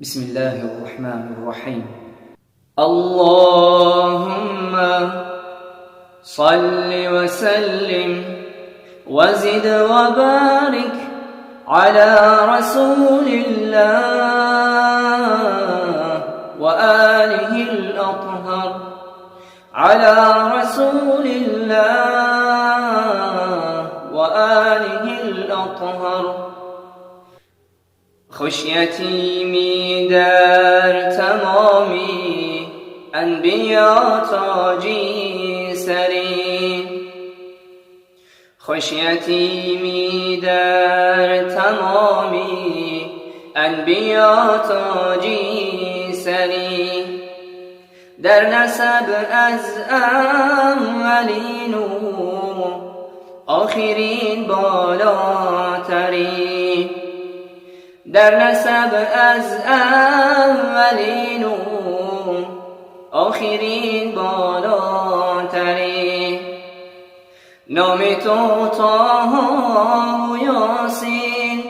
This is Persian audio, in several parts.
بسم الله الرحمن الرحيم. اللهم صل وسلم وزد وبارك على رسول الله وآله الأطهر، على رسول الله وآله الأطهر. خوش یتیمی در تمامی انبیا تاجی سری، خوش یتیمی در تمامی انبیا تاجی سری. در نسب از اولین و آخرین بالاتری، در نسب از اولین و آخرین بالاتری. نام تو طه و یاسین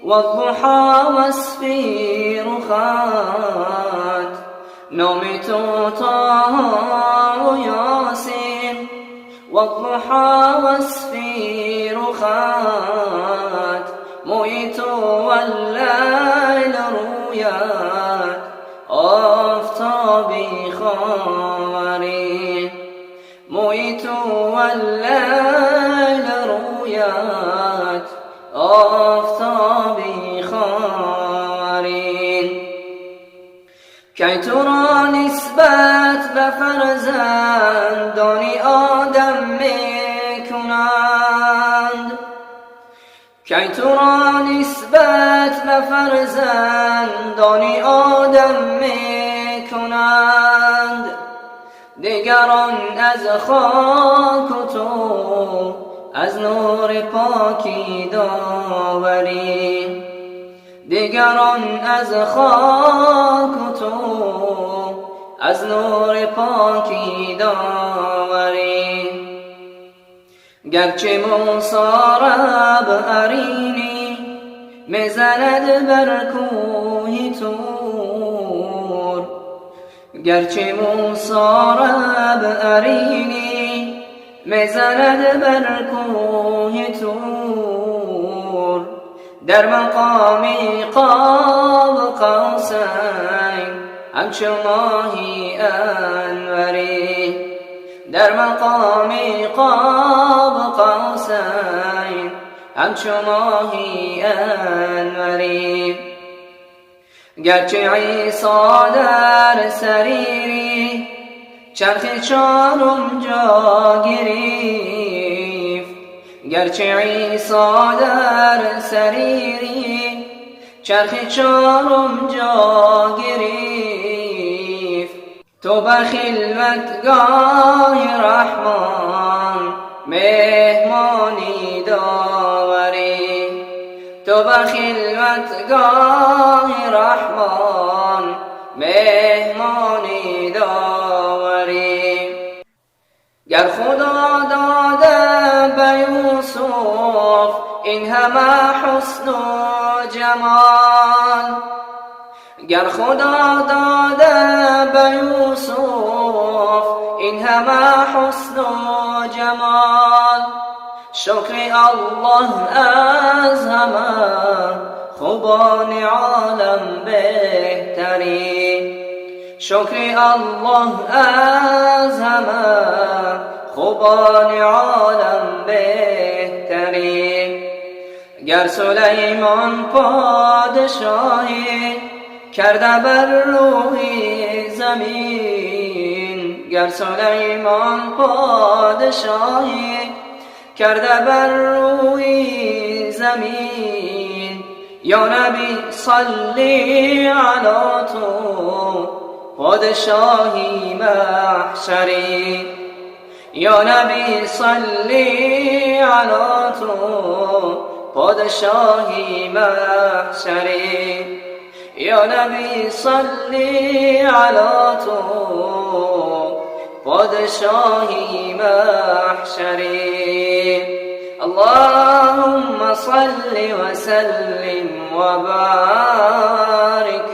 و الضحی و صفیر و خط، نام تو طه و یاسین و الضحی و صفیر و خط. محیط واللیل رویت آفتابی خاوری، محیط واللیل رویت آفتابی خاوری. کی تو را نسبت به فرزندان آدم میکنند، کی تو را نسبت به فرزندان آدم میکنند. دیگران از خاک و تو از نور پاکی داوری، دیگران از خاک و تو از نور پاکی داوری. گرچه موسی رب ارینی میزند بر کوه طور، گرچه موسی رب ارینی میزند بر کوه طور. در مقام قاب قوسین همچو ماهی انوری، در مقام قاب قوسین همچو ماهی انوری. گرچه عیسی در سریری چرخ چارم جا گرفت، گرچه عیسی در سریری چرخ چارم جا گرفت. تو به خلوتگاه رحمان مهمانی داوری، تو به خلوتگاه رحمان مهمانی داوری. گر خدا داده به یوسف این همه حسن و جمال، گر خدا داده به یوسف این همه حسن و جمال. شکر الله از همه خوبان عالم بهتری، شکر الله از همه خوبان عالم بهتری. گر سلیمان پادشاهی کرده بر روی زمین، گر سلیمان پادشاهی کرده بر روی زمین. یا نبی صلی علی تو پادشاهی محشری، یا نبی صلی علی تو پادشاهی محشری، یا نبی صلی علی تو پادشاهی محشری. اللهم صل وسلم وبارك